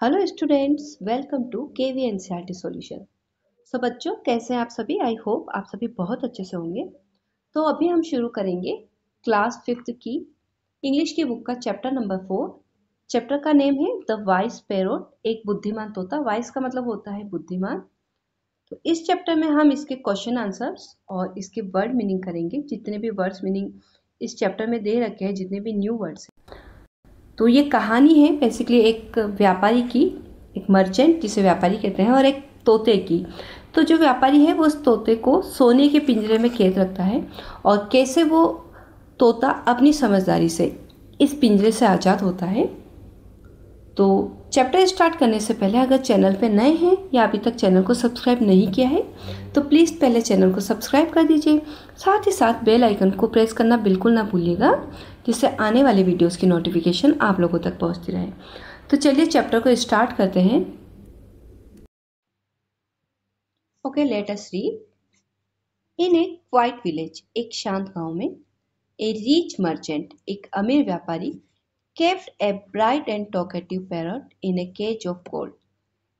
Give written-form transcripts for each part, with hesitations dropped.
Hello students, welcome to KV NCERT solution. So बच्चों, कैसे हैं आप सभी? आई होप आप सभी बहुत अच्छे से होंगे। तो अभी हम शुरू करेंगे क्लास 5th की इंग्लिश की बुक का चैप्टर नंबर 4। चैप्टर का नेम है द वाइस पैरोट, एक बुद्धिमान तोता। वाइस का मतलब होता है बुद्धिमान। तो इस चैप्टर में हम इसके क्वेश्चन आंसर्स और इसके वर्ड मीनिंग करेंगे। जितने भी वर्ड्स मीनिंग इस चैप्टर में दे रखे हैं, जितने भी न्यू वर्ड्स हैं। तो ये कहानी है बेसिकली एक व्यापारी की, एक मर्चेंट जिसे व्यापारी कहते हैं, और एक तोते की। तो जो व्यापारी है वो उस तोते को सोने के पिंजरे में कैद रखता है और कैसे वो तोता अपनी समझदारी से इस पिंजरे से आज़ाद होता है। तो चैप्टर स्टार्ट करने से पहले अगर चैनल पे नए हैं या अभी तक चैनल को सब्सक्राइब नहीं किया है तो प्लीज़ पहले चैनल को सब्सक्राइब कर दीजिए। साथ ही साथ बेल आइकन को प्रेस करना बिल्कुल ना भूलिएगा, जिससे आने वाले वीडियोस की नोटिफिकेशन आप लोगों तक पहुंचती रहे। तो चलिए चैप्टर को स्टार्ट करते हैं। Okay, let us read. In a quiet village, एक शांत गांव में, ए रिच मर्चेंट, एक अमीर व्यापारी, kept a bright and talkative parrot in a cage of gold।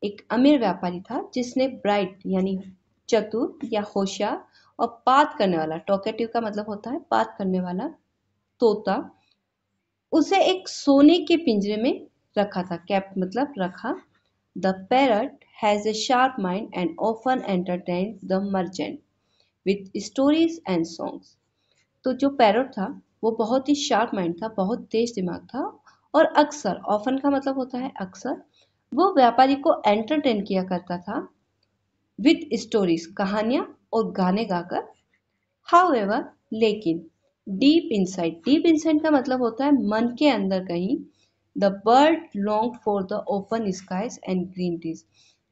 एक अमीर व्यापारी था जिसने ब्राइट यानी चतुर या होशियार और बात करने वाला, टॉकेटिव का मतलब होता है बात करने वाला तोता, उसे एक सोने के पिंजरे में रखा था। कैप्ट मतलब रखा। The parrot has a sharp mind and often entertain the merchant with stories and songs. तो जो पैरट था वो बहुत ही शार्प माइंड था, बहुत तेज दिमाग था, और अक्सर, ऑफन का मतलब होता है अक्सर, वो व्यापारी को एंटरटेन किया करता था विथ स्टोरीज, कहानियां और गाने गाकर। हाउएवर, लेकिन, डीप इनसाइड का मतलब होता है मन के अंदर कहीं, the bird long for the open skies and green trees.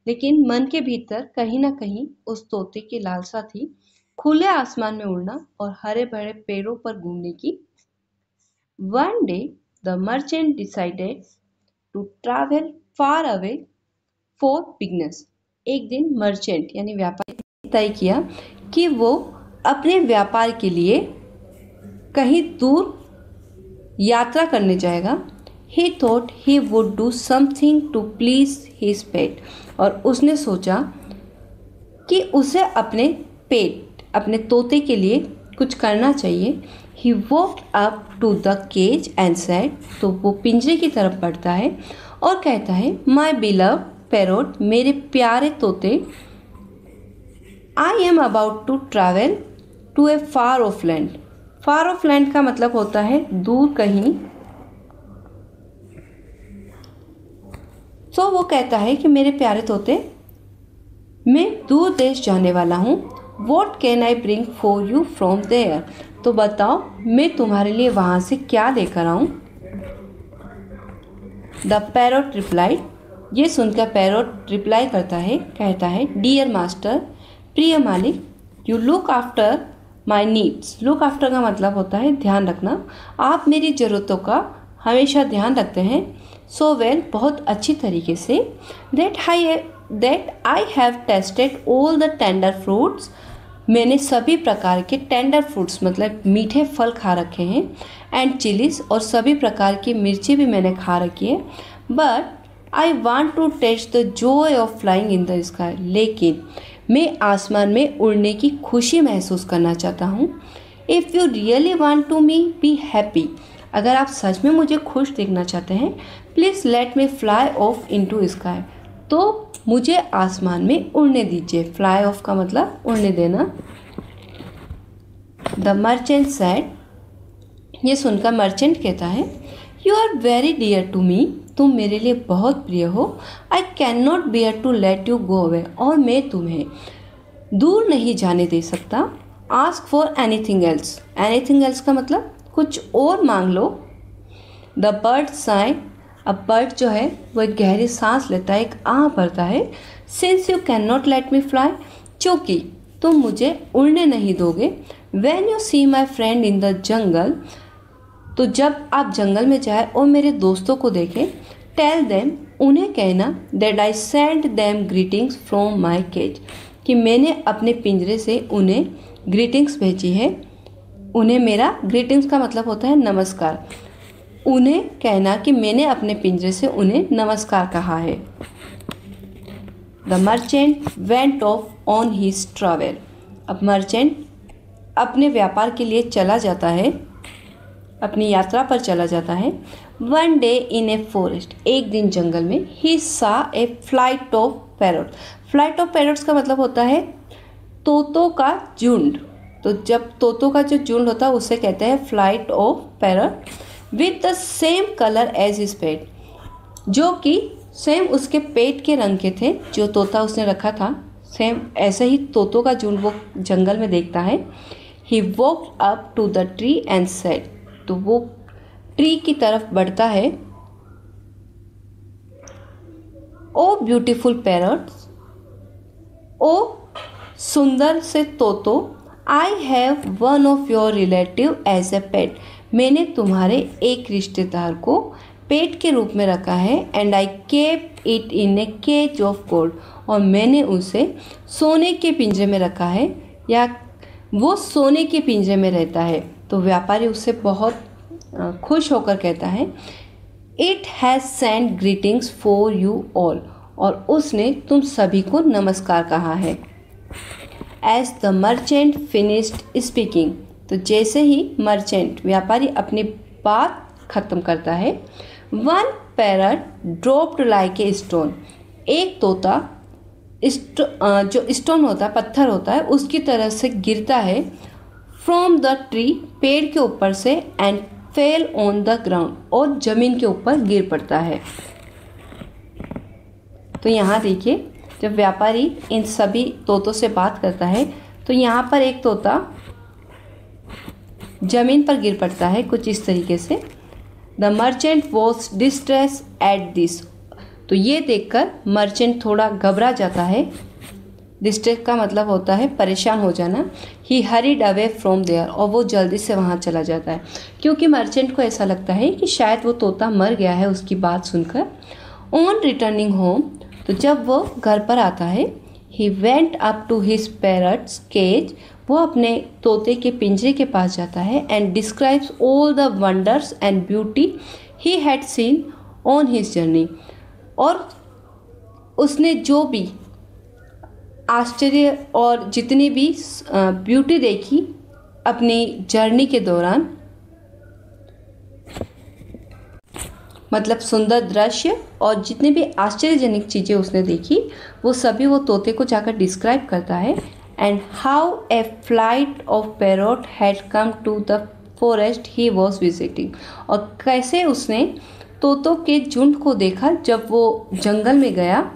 लेकिन मन के भीतर कहीं ना कहीं उस तोते की लालसा थी खुले आसमान में उड़ना और हरे भरे पेड़ों पर घूमने की। One day, the merchant decided to travel far away for business। एक दिन मर्चेंट यानी व्यापारी ने तय किया कि वो अपने व्यापार के लिए कहीं दूर यात्रा करने जाएगा। He thought he would do something to please his pet। और उसने सोचा कि उसे अपने पेट, अपने तोते के लिए कुछ करना चाहिए। He walked up to the cage and said, तो वो पिंजरे की तरफ बढ़ता है और कहता है, My beloved parrot, मेरे प्यारे तोते, I am about to travel to a far off land। far off land का मतलब होता है दूर कहीं। तो वो कहता है कि मेरे प्यारे तोते, मैं दूर देश जाने वाला हूँ। What can I bring for you from there? तो बताओ मैं तुम्हारे लिए वहाँ से क्या लेकर आऊँ? The parrot replied। ये सुनकर पैरोट रिप्लाई करता है, कहता है, डियर मास्टर, प्रिय मालिक, you look after my needs. Look after का मतलब होता है ध्यान रखना। आप मेरी ज़रूरतों का हमेशा ध्यान रखते हैं। सो वेल, बहुत अच्छी तरीके से। That I have tested all the tender fruits. मैंने सभी प्रकार के टेंडर फ्रूट्स मतलब मीठे फल खा रखे हैं। एंड चिलीज, और सभी प्रकार की मिर्ची भी मैंने खा रखी है। But I want to taste the joy of flying in the sky. लेकिन मैं आसमान में उड़ने की खुशी महसूस करना चाहता हूँ। If you really want to me be happy, अगर आप सच में मुझे खुश देखना चाहते हैं, please let me fly off into sky. तो मुझे आसमान में उड़ने दीजिए। फ्लाई ऑफ का मतलब उड़ने देना। The merchant said. ये सुनकर मर्चेंट कहता है, you are very dear to me. तुम मेरे लिए बहुत प्रिय हो। I can not bear to let you go away. और मैं तुम्हें दूर नहीं जाने दे सकता। Ask for anything else. Anything else का मतलब कुछ और मांग लो। The bird sighed. अब बर्ड जो है वो एक गहरी सांस लेता है, एक आह भरता है। Since you can not let me fly, क्योंकि तुम मुझे उड़ने नहीं दोगे। When you see my friend in the jungle, तो जब आप जंगल में जाए और मेरे दोस्तों को देखें, टेल देम, उन्हें कहना, that I send them greetings from my cage, कि मैंने अपने पिंजरे से उन्हें ग्रीटिंग्स भेजी है। उन्हें मेरा, ग्रीटिंग्स का मतलब होता है नमस्कार, उन्हें कहना कि मैंने अपने पिंजरे से उन्हें नमस्कार कहा है। The merchant went of on his travel. अब मर्चेंट अपने व्यापार के लिए चला जाता है, अपनी यात्रा पर चला जाता है। One day in a forest, एक दिन जंगल में, he saw a flight of parrot. Flight of parrots का मतलब होता है तोतों का झुंड। तो जब तोतों का जो झुंड होता है उसे कहते हैं flight of parrot, with the same colour as his pet, जो कि सेम उसके पेट के रंग के थे जो तोता उसने रखा था। सेम ऐसे ही तोतों का झुंड वो जंगल में देखता है। He walked up to the tree and said, तो वो ट्री की तरफ बढ़ता है। ओ ब्यूटीफुल पैरट्स, ओ सुंदर से तोतो, I have one of your relative as a pet, मैंने तुम्हारे एक रिश्तेदार को पेट के रूप में रखा है। And I kept it in a cage of gold, और मैंने उसे सोने के पिंजरे में रखा है, या वो सोने के पिंजरे में रहता है। तो व्यापारी उससे बहुत खुश होकर कहता है, it has send greetings for you all, और उसने तुम सभी को नमस्कार कहा है। As the merchant finished speaking, तो जैसे ही मर्चेंट व्यापारी अपनी बात खत्म करता है, one parrot dropped like a stone, एक तोता जो स्टोन होता है, पत्थर होता है, उसकी तरह से गिरता है फ्रॉम द ट्री, पेड़ के ऊपर से, and fell on the ground, और जमीन के ऊपर गिर पड़ता है। तो यहाँ देखिए, जब व्यापारी इन सभी तोतों से बात करता है तो यहाँ पर एक तोता जमीन पर गिर पड़ता है कुछ इस तरीके से। The merchant was distress at this, तो ये देखकर मर्चेंट थोड़ा घबरा जाता है। डिस्ट्रेस का मतलब होता है परेशान हो जाना। ही हरीड अवे फ्रॉम देयर, और वो जल्दी से वहाँ चला जाता है, क्योंकि मर्चेंट को ऐसा लगता है कि शायद वो तोता मर गया है उसकी बात सुनकर। ऑन रिटर्निंग होम, तो जब वो घर पर आता है, he went up to his parrot's cage, वो अपने तोते के पिंजरे के पास जाता है, and describes all the wonders and beauty he had seen on his journey, और उसने जो भी आश्चर्य और जितनी भी ब्यूटी देखी अपनी जर्नी के दौरान, मतलब सुंदर दृश्य और जितनी भी आश्चर्यजनक चीज़ें उसने देखी, वो सभी वो तोते को जाकर डिस्क्राइब करता है। And how a flight of parrot had come to the forest he was visiting, और कैसे उसने तोतों के झुंड को देखा जब वो जंगल में गया।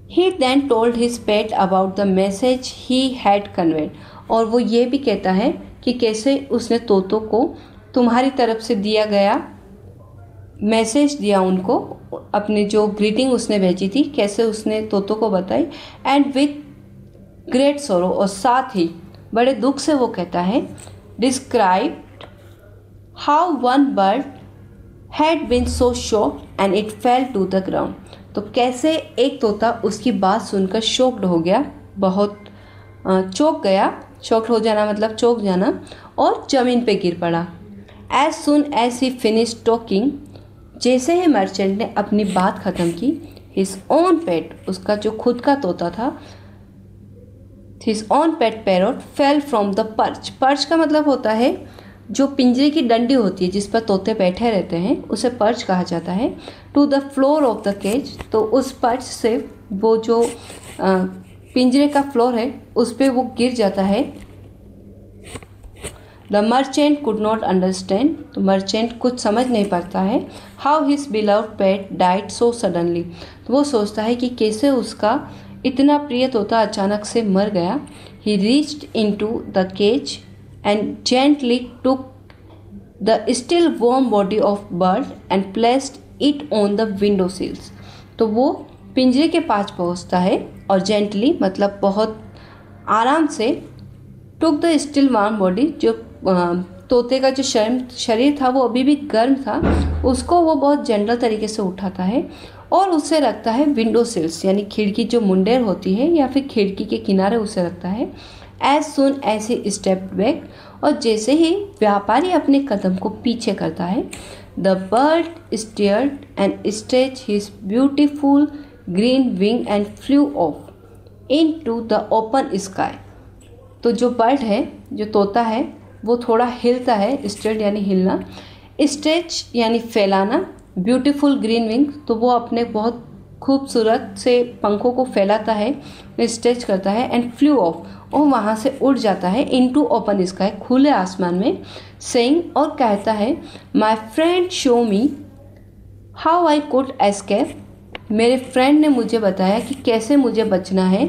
He then told his pet about the message he had conveyed, और वो ये भी कहता है कि कैसे उसने तोतों को तुम्हारी तरफ से दिया गया मैसेज दिया, उनको अपने जो ग्रीटिंग उसने भेजी थी कैसे उसने तोतों को बताई। एंड विथ ग्रेट सोरो, और साथ ही बड़े दुख से वो कहता है, described how one bird had been so shocked and it fell to the ground, तो कैसे एक तोता उसकी बात सुनकर शॉक्ड हो गया, बहुत चौंक गया। शॉक्ड हो जाना मतलब चौंक जाना, और ज़मीन पे गिर पड़ा। As soon as he finish talking, जैसे ही मर्चेंट ने अपनी बात ख़त्म की, हिज ओन पेट, उसका जो खुद का तोता था, his own pet parrot fell from the perch. Perch का मतलब होता है जो पिंजरे की डंडी होती है जिस पर तोते बैठे रहते हैं, उसे पर्च कहा जाता है। To the floor of the cage, तो उस पर्च से वो जो पिंजरे का फ्लोर है उस पर वो गिर जाता है। The merchant could not understand, तो मर्चेंट कुछ समझ नहीं पाता है। How his beloved pet died so suddenly, तो वो सोचता है कि कैसे उसका इतना प्रिय तोता अचानक से मर गया। He reached into the cage and gently took the still warm body of bird and placed it on the window sills, तो वो पिंजरे के पास पहुंचता है और जेंटली मतलब बहुत आराम से, टुक द स्टिल वार्म बॉडी, जो तोते का जो शरीर था वो अभी भी गर्म था, उसको वो बहुत जेंटल तरीके से उठाता है और उसे रखता है विंडो सिल्स, यानी खिड़की जो मुंडेर होती है या फिर खिड़की के किनारे उसे रखता है। As soon as he stepped back, और जैसे ही व्यापारी अपने कदम को पीछे करता है, the bird stared and stretch his beautiful green wing and flew off into the open sky. तो जो बर्ड है, जो तोता है, वो थोड़ा हिलता है, स्ट्रेट यानी हिलना, स्ट्रेच यानी फैलाना, ब्यूटीफुल ग्रीन विंग, तो वो अपने बहुत खूबसूरत से पंखों को फैलाता है, स्ट्रेच करता है, एंड फ्लू ऑफ, और वहाँ से उड़ जाता है इनटू ओपन स्काई, खुले आसमान में, सेइंग, और कहता है, my friend show me how I could escape, मेरे फ्रेंड ने मुझे बताया कि कैसे मुझे बचना है,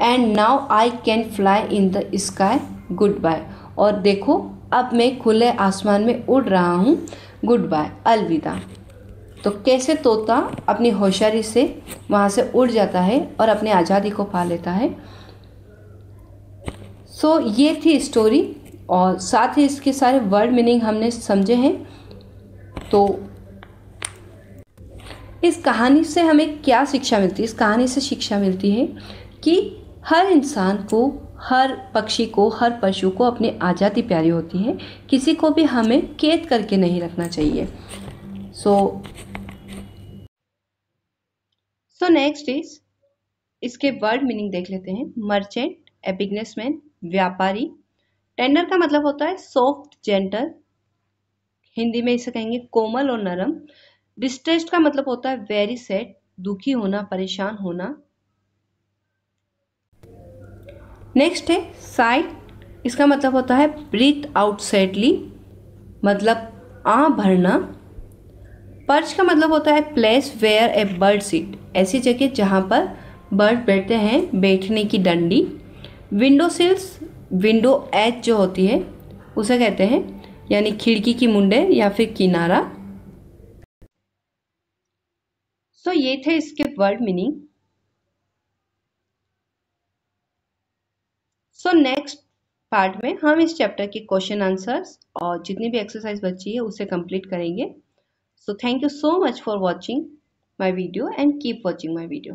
and now I can fly in the sky, good bye, और देखो अब मैं खुले आसमान में उड़ रहा हूँ, गुड बाय, अलविदा। तो कैसे तोता अपनी होशियारी से वहाँ से उड़ जाता है और अपनी आज़ादी को पा लेता है। सो ये थी स्टोरी, और साथ ही इसके सारे वर्ड मीनिंग हमने समझे हैं। तो इस कहानी से हमें क्या शिक्षा मिलती है? इस कहानी से शिक्षा मिलती है कि हर इंसान को, हर पक्षी को, हर पशु को अपनी आज़ादी प्यारी होती है, किसी को भी हमें कैद करके नहीं रखना चाहिए। सो नेक्स्ट इज, इसके वर्ड मीनिंग देख लेते हैं। मर्चेंट, ए बिजनेसमैन, व्यापारी। टेंडर का मतलब होता है सॉफ्ट, जेंटल, हिंदी में इसे कहेंगे कोमल और नरम। डिस्ट्रेस्ड का मतलब होता है वेरी सैड, दुखी होना, परेशान होना। नेक्स्ट है साइड, इसका मतलब होता है ब्रीथ आउट सैडली, मतलब आह भरना। पर्च का मतलब होता है place where a bird sit, ऐसी जगह जहाँ पर बर्ड बैठते हैं, बैठने की डंडी। विंडो सिल्स, विंडो एज जो होती है उसे कहते हैं, यानी खिड़की की मुंडे या फिर किनारा। सो ये थे इसके word meaning. So next part में हम इस चैप्टर के क्वेश्चन आंसर्स और जितनी भी एक्सरसाइज बची है उसे कंप्लीट करेंगे। So thank you so much for watching my video and keep watching my video.